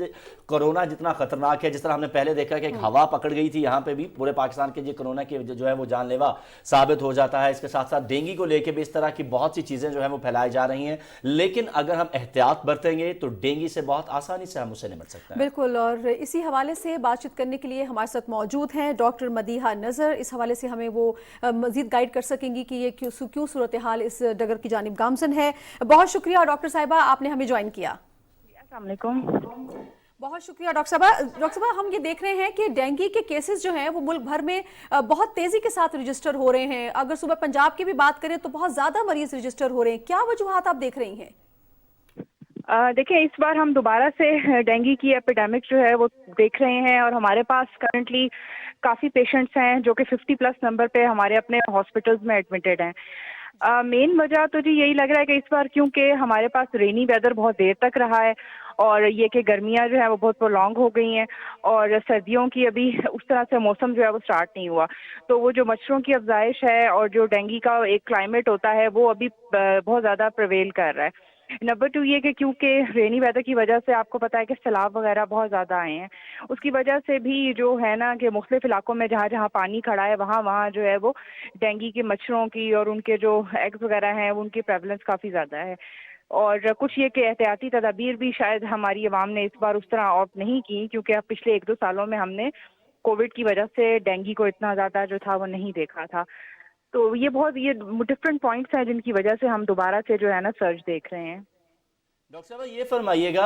कोरोना जितना खतरनाक है। जिस तरह हमने पहले देखा कि एक हवा पकड़ गई थी, यहाँ पे भी पूरे पाकिस्तान के जो कोरोना की जो है वो जानलेवा साबित हो जाता है। इसके साथ साथ डेंगू को लेकर भी इस तरह की बहुत सी चीजें जो है वो फैलाई जा रही हैं, लेकिन अगर हम एहतियात बरतेंगे तो डेंगू से बहुत आसानी से हम उससे निपट सकते हैं। बिल्कुल, और इसी हवाले से बातचीत करने के लिए हमारे साथ मौजूद हैं डॉक्टर मदीहा नज़र। इस हवाले से हमें वो मजीद गाइड कर सकेंगी कि ये क्यों सूरत हाल इस डगर की जानिब गामजन है। बहुत शुक्रिया डॉक्टर साहिबा, आपने हमें ज्वाइन किया। अस्सलाम वालेकुम। बहुत शुक्रिया डॉक्टर साहब। डॉक्टर साहब, हम ये देख रहे हैं कि डेंगू के केसेस जो हैं वो मुल्क भर में बहुत तेजी के साथ रजिस्टर हो रहे हैं। अगर सुबह पंजाब की भी बात करें तो बहुत ज्यादा मरीज रजिस्टर हो रहे हैं। क्या वजूहात आप देख रही हैं? देखिए, इस बार हम दोबारा से डेंगू की एपिडेमिक जो है वो देख रहे हैं और हमारे पास करंटली काफ़ी पेशेंट्स हैं जो कि 50+ नंबर पे हमारे अपने हॉस्पिटल्स में एडमिटेड हैं। मेन वजह तो जी यही लग रहा है कि इस बार क्योंकि हमारे पास रेनी वेदर बहुत देर तक रहा है और ये कि गर्मियाँ जो है वो बहुत प्रोलॉन्ग हो गई हैं और सर्दियों की अभी उस तरह से मौसम जो है वो स्टार्ट नहीं हुआ, तो वो जो मच्छरों की अफजाइश है और जो डेंगू का एक क्लाइमेट होता है वो अभी बहुत ज़्यादा प्रिवेल कर रहा है। नंबर 2 ये कि क्योंकि रेनी वेदर की वजह से आपको पता है कि सैलाब वगैरह बहुत ज़्यादा आए हैं, उसकी वजह से भी जो है ना कि मुख्तलिफ इलाकों में जहाँ जहाँ पानी खड़ा है वहाँ जो है वो डेंगू के मच्छरों की और उनके जो एग्स वगैरह हैं उनकी प्रेवलेंस काफ़ी ज़्यादा है। और कुछ ये कि एहतियाती तदाबीर भी शायद हमारी आवाम ने इस बार उस तरह ऑप्ट नहीं की, क्योंकि अब पिछले 1-2 सालों में हमने कोविड की वजह से डेंगू को इतना ज़्यादा जो था वो नहीं देखा था। तो ये डिफरेंट पॉइंट्स हैं जिनकी वजह से हम दोबारा से जो है ना सर्च देख रहे हैं। डॉक्टर साहब, ये फरमाइएगा,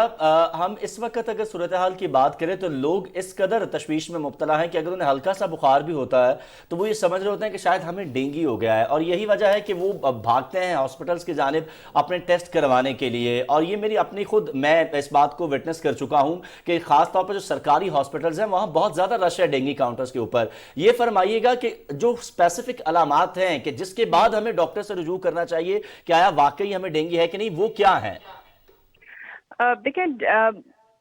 हम इस वक्त अगर सूरत हाल की बात करें तो लोग इस कदर तशवीश में मुब्तला हैं कि अगर उन्हें हल्का सा बुखार भी होता है तो वो ये समझ रहे होते हैं कि शायद हमें डेंगू हो गया है, और यही वजह है कि वो भागते हैं हॉस्पिटल्स की जानिब अपने टेस्ट करवाने के लिए। और ये मेरी अपनी मैं इस बात को विटनेस कर चुका हूँ कि खास तौर पर जो सरकारी हॉस्पिटल्स हैं वहाँ बहुत ज़्यादा रश है डेंगू काउंटर्स के ऊपर। ये फरमाइएगा कि जो स्पेसिफिक अलामात हैं कि जिसके बाद हमें डॉक्टर से रुजू करना चाहिए कि आया वाकई हमें डेंगू है कि नहीं, वो क्या है? देखिए,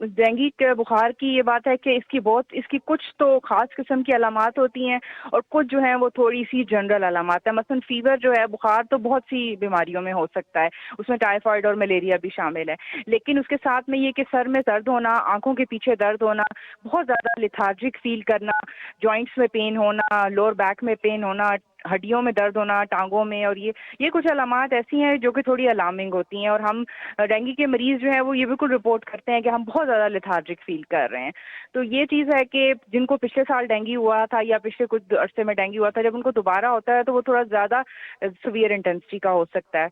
डेंगू के बुखार की ये बात है कि इसकी कुछ तो ख़ास किस्म की अलामात होती हैं और कुछ जो हैं वो थोड़ी सी जनरल अलामात है। मसलन फीवर जो है, बुखार तो बहुत सी बीमारियों में हो सकता है, उसमें टाइफाइड और मलेरिया भी शामिल है, लेकिन उसके साथ में ये कि सर में दर्द होना, आंखों के पीछे दर्द होना, बहुत ज़्यादा लिथार्जिक फील करना, जॉइंट्स में पेन होना, लोअर बैक में पेन होना, हड्डियों में दर्द होना, टांगों में, और ये कुछ अलामात ऐसी हैं जो कि थोड़ी अलार्मिंग होती हैं। और हम डेंगू के मरीज़ जो हैं वो ये बिल्कुल रिपोर्ट करते हैं कि हम बहुत ज़्यादा लिथार्जिक फील कर रहे हैं। तो ये चीज़ है कि जिनको पिछले साल डेंगू हुआ था या पिछले कुछ अरसे में डेंगू हुआ था, जब उनको दोबारा होता है तो वो थोड़ा ज़्यादा सीवियर इंटेंसिटी का हो सकता है।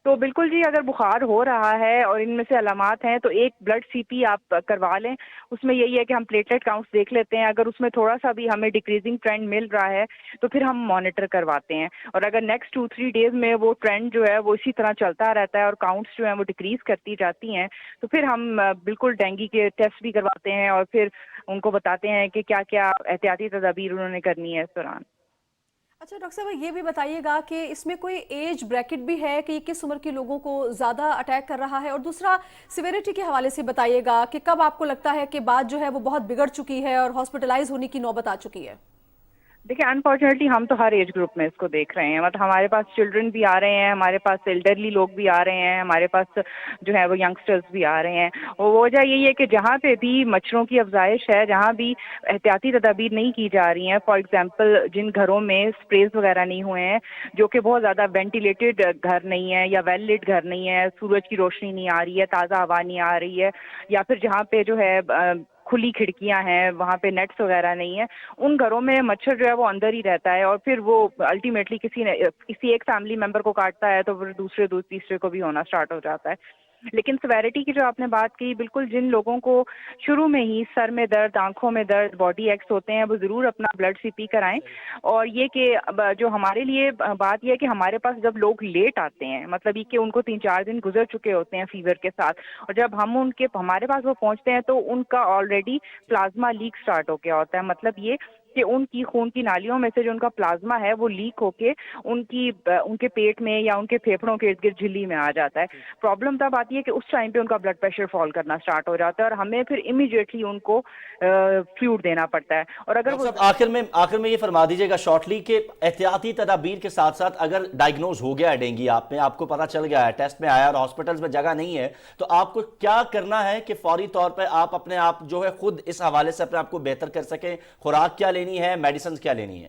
तो बिल्कुल जी, अगर बुखार हो रहा है और इनमें से अलामात हैं तो एक ब्लड सीपी आप करवा लें। उसमें यही है कि हम प्लेटलेट काउंट्स देख लेते हैं, अगर उसमें थोड़ा सा भी हमें डिक्रीजिंग ट्रेंड मिल रहा है तो फिर हम मॉनिटर करवाते हैं, और अगर नेक्स्ट 2-3 डेज में वो ट्रेंड जो है वो इसी तरह चलता रहता है और काउंट्स जो हैं वो डिक्रीज करती जाती हैं तो फिर हम बिल्कुल डेंगू के टेस्ट भी करवाते हैं और फिर उनको बताते हैं कि क्या क्या एहतियाती तदाबीर उन्होंने करनी है इस दौरान। اچھا ڈاکٹر صاحب یہ بھی بتائیے گا کہ اس میں کوئی ایج بریکٹ بھی ہے کہ کس عمر کے لوگوں کو زیادہ اٹیک کر رہا ہے، اور دوسرا سیویرٹی کے حوالے سے بتائیے گا کہ کب آپ کو لگتا ہے کہ بات جو ہے وہ بہت بگڑ چکی ہے اور ہاسپٹلائز ہونے کی نوبت آ چکی ہے؟ دیکھیں انفارچونیٹلی ہم تو ہر ایج گروپ میں اس کو دیکھ رہے ہیں، مطلب ہمارے پاس چلڈرن بھی آ رہے ہیں، ہمارے پاس ایلڈرلی لوگ بھی آ رہے ہیں، ہمارے پاس جو ہے وہ ینگسٹرز بھی آ رہے ہیں. اور وجہ یہی ہے کہ جہاں پہ بھی مچھروں کی افزائش ہے، جہاں بھی احتیاطی تدابیر نہیں کی جا رہی ہیں، فار ایگزامپل جن گھروں میں اسپریز وغیرہ نہیں ہوئے ہیں، جو کہ بہت زیادہ وینٹیلیٹڈ گھر نہیں ہے یا ویل لٹ گھر نہیں ہے، سورج کی روشنی نہیں آ رہی ہے، تازہ ہوا نہیں آ رہی ہے، یا پھر جہاں پہ جو ہے کھلی کھڑکیاں ہیں، وہاں پہ نیٹس وغیرہ نہیں ہیں، ان گھروں میں مچھر جو ہے وہ اندر ہی رہتا ہے، اور پھر وہ الٹیمیٹلی کسی ایک فیملی ممبر کو کاٹتا ہے تو پھر دوسرے تیسرے کو بھی ہونا سٹارٹ ہو جاتا ہے. لیکن سیویرٹی کی جو آپ نے بات کی، بالکل جن لوگوں کو شروع میں ہی سر میں درد، آنکھوں میں درد، باڈی ایکس ہوتے ہیں، وہ ضرور اپنا بلڈ سی پی کرائیں. اور یہ کہ جو ہمارے لیے بات یہ ہے کہ ہمارے پاس جب لوگ لیٹ آتے ہیں، مطلب یہ کہ ان کو 3-4 دن گزر چکے ہوتے ہیں فیور کے ساتھ، اور جب ہمارے پاس وہ پہنچتے ہیں تو ان کا آلریڈی پلازما لیک سٹارٹ ہو گیا ہوتا ہے. مطلب یہ کہ ان کی خون کی نالیوں میں سے جو ان کا پلازما ہے وہ لیک ہو کے ان کے پیٹ میں یا ان کے پھیپھڑوں کے ارد گرد جھلی میں آ جاتا ہے. پرابلم تب آتی ہے کہ اس ٹائم پہ ان کا بلڈ پریشر فال کرنا سٹارٹ ہو جاتا ہے، اور ہمیں پھر امیڈیٹلی ان کو فلوئڈ دینا پڑتا ہے. اور اگر وہ آخر میں یہ فرما دیجیے گا شارٹلی کہ احتیاطی تدابیر کے ساتھ ساتھ اگر ڈائگنوز ہو گیا ہے ڈینگی آپ کو پتہ چل گیا ہے، ٹیسٹ میں آیا اور ہاسپٹلز میں جگہ نہیں ہے، تو آپ کو کیا کرنا ہے کہ فوری طور پہ آپ اپنے آپ جو ہے خود اس حوالے سے اپنے آپ کو بہتر کر سکیں؟ خوراک کیا لینی ہے، میڈیسنز کیا لینی ہے؟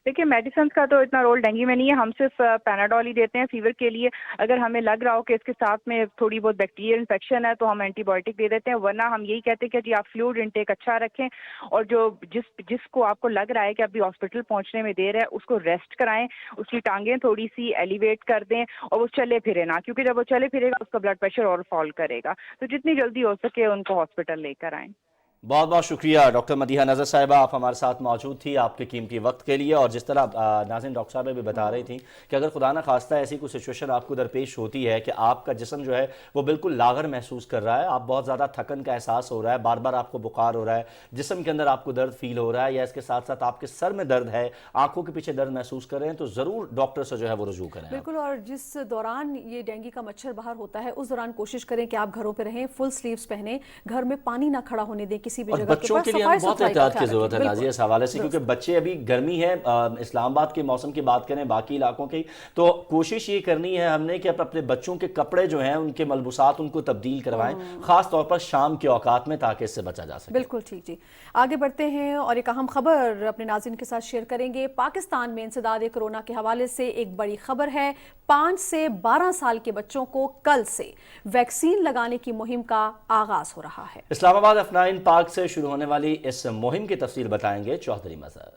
دیکھیے میڈیسنز کا تو اتنا رول ڈینگی میں نہیں ہے، ہم صرف پیناڈول ہی دیتے ہیں فیور کے لیے. اگر ہمیں لگ رہا ہو کہ اس کے ساتھ میں تھوڑی بہت بیکٹیریل انفیکشن ہے تو ہم اینٹی بایوٹک دے دیتے ہیں، ورنہ ہم یہی کہتے ہیں کہ جی آپ فلوئڈ انٹیک اچھا رکھیں، اور جس کو آپ کو لگ رہا ہے کہ ابھی ہاسپٹل پہنچنے میں دیر ہے اس کو ریسٹ کرائیں، اس کی ٹانگیں تھوڑی سی ایلیویٹ کر دیں، اور وہ چلے پھرے نا، کیونکہ جب وہ چلے پھرے گا اس کا بلڈ پریشر اور فال کرے گا. تو جتنی جلدی ہو سکے ان کو ہاسپٹل لے کر آئیں. بہت بہت شکریہ ڈاکٹر مدیحہ نظر صاحبہ، آپ ہمارے ساتھ موجود تھی آپ کے قیمتی وقت کے لیے. اور جس طرح ناظرین ڈاکٹر صاحبہ بھی بتا رہی تھیں کہ اگر خدا نہ خواستہ ایسی کوئی سچویشن آپ کو درپیش ہوتی ہے کہ آپ کا جسم جو ہے وہ بالکل لاغر محسوس کر رہا ہے، آپ بہت زیادہ تھکن کا احساس ہو رہا ہے، بار بار آپ کو بخار ہو رہا ہے، جسم کے اندر آپ کو درد فیل ہو رہا ہے، یا اس کے ساتھ ساتھ آپ کے سر میں درد ہے، آنکھوں کے پیچھے درد محسوس کر رہے ہیں، تو ضرور ڈاکٹر سے جو ہے وہ رجوع کریں. بالکل. اور جس دوران یہ ڈینگی کا مچھر باہر ہوتا ہے اس دوران کوشش کریں کہ آپ گھروں پہ رہیں، فل سلیوز پہنیں، گھر میں پانی نہ کھڑا ہونے دیں کسی بھی جگہ پہ. بہت احتیاط کی ضرورت ہے نازیہ اس حوالے سے، کیونکہ بچے ابھی گرمی ہے، اسلام آباد کے موسم کی بات کریں، باقی علاقوں کی، تو کوشش یہ کرنی ہے ہم نے کہ اپنے بچوں کے کپڑے جو ہیں ان کے ملبوسات ان کو تبدیل کروائیں، خاص طور پر شام کے اوقات میں، تاکہ اس سے بچا جا سکے. بالکل ٹھیک. جی آگے بڑھتے ہیں اور ایک اہم خبر اپنے ناظرین کے ساتھ شیئر کریں گے. پاکستان میں انسداد کورونا کے حوالے سے ایک بڑی خبر ہے. 5 سے 12 سال کے بچوں کو کل سے ویکسین لگانے کی مہم کا آغاز ہو رہا ہے. اسلام آباد F9 پارک سے شروع ہونے والی اس مہم کی تفصیل بتائیں گے چوہدری مظہر.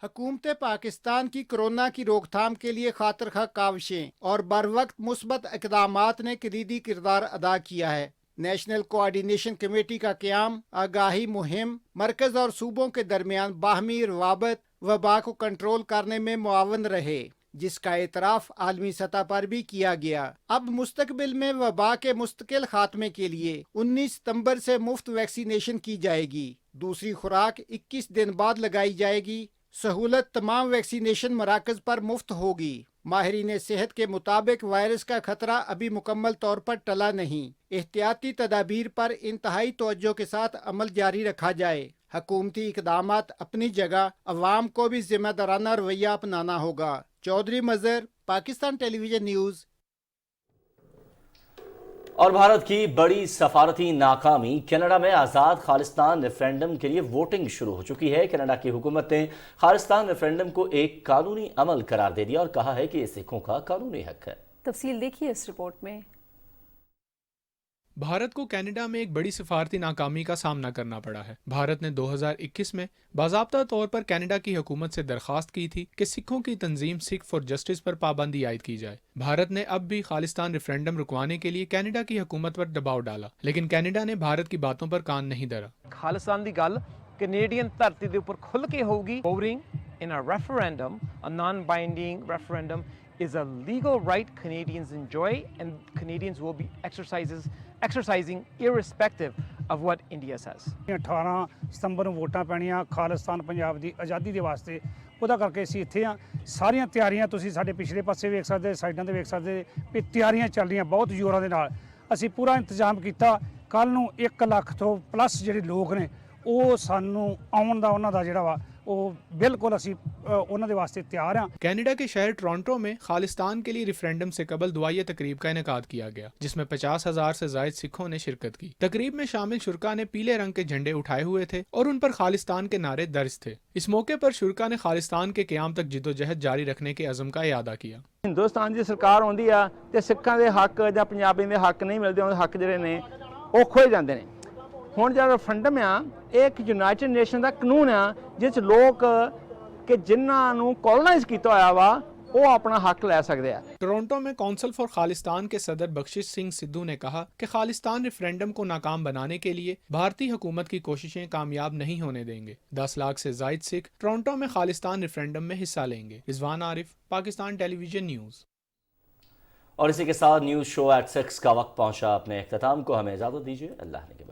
حکومت پاکستان کی کورونا کی روک تھام کے لیے خاطر خواہ کاوشیں اور بروقت مثبت اقدامات نے کلیدی کردار ادا کیا ہے. نیشنل کوآرڈینیشن کمیٹی کا قیام آگاہی مہم مرکز اور صوبوں کے درمیان باہمی روابط وبا کو کنٹرول کرنے میں معاون رہے، جس کا اعتراف عالمی سطح پر بھی کیا گیا. اب مستقبل میں وبا کے مستقل خاتمے کے لیے 19 ستمبر سے مفت ویکسینیشن کی جائے گی. دوسری خوراک 21 دن بعد لگائی جائے گی. سہولت تمام ویکسینیشن مراکز پر مفت ہوگی. ماہرین صحت کے مطابق وائرس کا خطرہ ابھی مکمل طور پر ٹلا نہیں. احتیاطی تدابیر پر انتہائی توجہ کے ساتھ عمل جاری رکھا جائے. حکومتی اقدامات اپنی جگہ، عوام کو بھی ذمہ دارانہ رویہ اپنانا ہوگا. چودھری مظہر، پاکستان ٹیلی ویژن نیوز. اور بھارت کی بڑی سفارتی ناکامی، کینیڈا میں آزاد خالصتان ریفرینڈم کے لیے ووٹنگ شروع ہو چکی ہے. کینیڈا کی حکومت نے خالصتان ریفرینڈم کو ایک قانونی عمل قرار دے دیا اور کہا ہے کہ یہ سکھوں کا قانونی حق ہے. تفصیل دیکھیے اس رپورٹ میں. بھارت کو کینیڈا میں ایک بڑی سفارتی ناکامی کا سامنا کرنا پڑا ہے. بھارت نے 2021 میں باضابطہ طور پر کینیڈا کی حکومت سے درخواست کی تھی کہ سکھوں کی تنظیم سکھ فار جسٹس پر پابندی عائد کی جائے. بھارت نے اب بھی خالصتان ریفرینڈم رکوانے کے لیے کینیڈا کی حکومت پر دباؤ ڈالا، لیکن کینیڈا نے بھارت کی باتوں پر کان نہیں دھرا. خالصتان دی گل کینیڈین دھرتی دے اوپر کھل کے ہوگی. Voting in a referendum, a naan binding referendum is a legal right Canadians enjoy, and Canadians will be exercising irrespective of what India says. 18 ਸਤੰਬਰ ਨੂੰ ਵੋਟਾਂ ਪੈਣੀਆਂ ਖਾਲਿਸਤਾਨ ਪੰਜਾਬ ਦੀ ਆਜ਼ਾਦੀ ਦੇ ਵਾਸਤੇ, ਉਹਦਾ ਕਰਕੇ ਅਸੀਂ ਇੱਥੇ ਆ। ਸਾਰੀਆਂ ਤਿਆਰੀਆਂ ਤੁਸੀਂ ਸਾਡੇ ਪਿਛਲੇ ਪਾਸੇ ਵੇਖ ਸਕਦੇ, ਸਾਈਡਾਂ ਤੇ ਵੇਖ ਸਕਦੇ ਵੀ ਤਿਆਰੀਆਂ ਚੱਲ ਰਹੀਆਂ ਬਹੁਤ ਜ਼ੋਰਾਂ ਦੇ ਨਾਲ। ਅਸੀਂ ਪੂਰਾ ਇੰਤਜ਼ਾਮ ਕੀਤਾ। ਕੱਲ ਨੂੰ 1 ਲੱਖ ਤੋਂ ਪਲੱਸ ਜਿਹੜੇ ਲੋਕ ਨੇ ਉਹ ਸਾਨੂੰ ਆਉਣ ਦਾ ਉਹਨਾਂ ਦਾ ਜਿਹੜਾ ਵਾ ਉਹ ਬਿल्कुल ਅਸੀਂ ਉਹਨਾਂ ਦੇ ਵਾਸਤੇ तैयार हैं। कनाडा के शहर टोरंटो में खालिस्तान के लिए रेफरेंडम से कबल दुआई तकरीब का इनेकाद किया गया, जिसमें 50,000 से जायद सिखों ने शिरकत की। तकरीब में शामिल शुरका ने पीले रंग के झंडे उठाए हुए थे और उन पर खालिस्तान के नारे दर्ज थे। इस मौके पर शुरका ने खालिस्तान के क़याम तक जिद्दोजहद जारी रखने के अज़म का इयादा किया। ਹਿੰਦੁਸਤਾਨ ਦੀ ਸਰਕਾਰ ਆਉਂਦੀ ਆ ਤੇ ਸਿੱਖਾਂ ਦੇ ਹੱਕ ਜਾਂ ਪੰਜਾਬੀਆਂ ਦੇ ਹੱਕ ਨਹੀਂ ਮਿਲਦੇ, ਉਹਨਾਂ ਦੇ ਹੱਕ ਜਿਹੜੇ ਨੇ ਉਹ ਖੋਏ ਜਾਂਦੇ ਨੇ। ਹੁਣ ਜਿਹੜਾ ਰੈਫਰੈਂਡਮ ਆ ਇਹ ਇੱਕ ਯੂਨਾਈਟਿਡ ਨੇਸ਼ਨ ਦਾ ਕਾਨੂੰਨ ਆ ਜਿਸ ਲੋਕ ਕਿ ਜਿਨ੍ਹਾਂ ਨੂੰ ਕਲੋਨਾਈਜ਼ ਕੀਤਾ ਹੋਇਆ ਵਾ وہ اپنا حق لے سکتے ہیں۔ ٹورنٹو میں کونسل فار خالستان کے صدر بخشش سنگھ سدھو نے کہا کہ خالستان ریفرینڈم کو ناکام بنانے کے لیے بھارتی حکومت کی کوششیں کامیاب نہیں ہونے دیں گے۔ 10 لاکھ سے زائد سکھ ٹورنٹو میں خالستان ریفرینڈم میں حصہ لیں گے۔ رضوان عارف، پاکستان ٹیلی ویژن نیوز۔ اور اسی کے ساتھ نیوز شو ایٹ 6 کا وقت پہنچا اپنے اختتام کو، ہمیں اجازت دیجیے، اللہ نے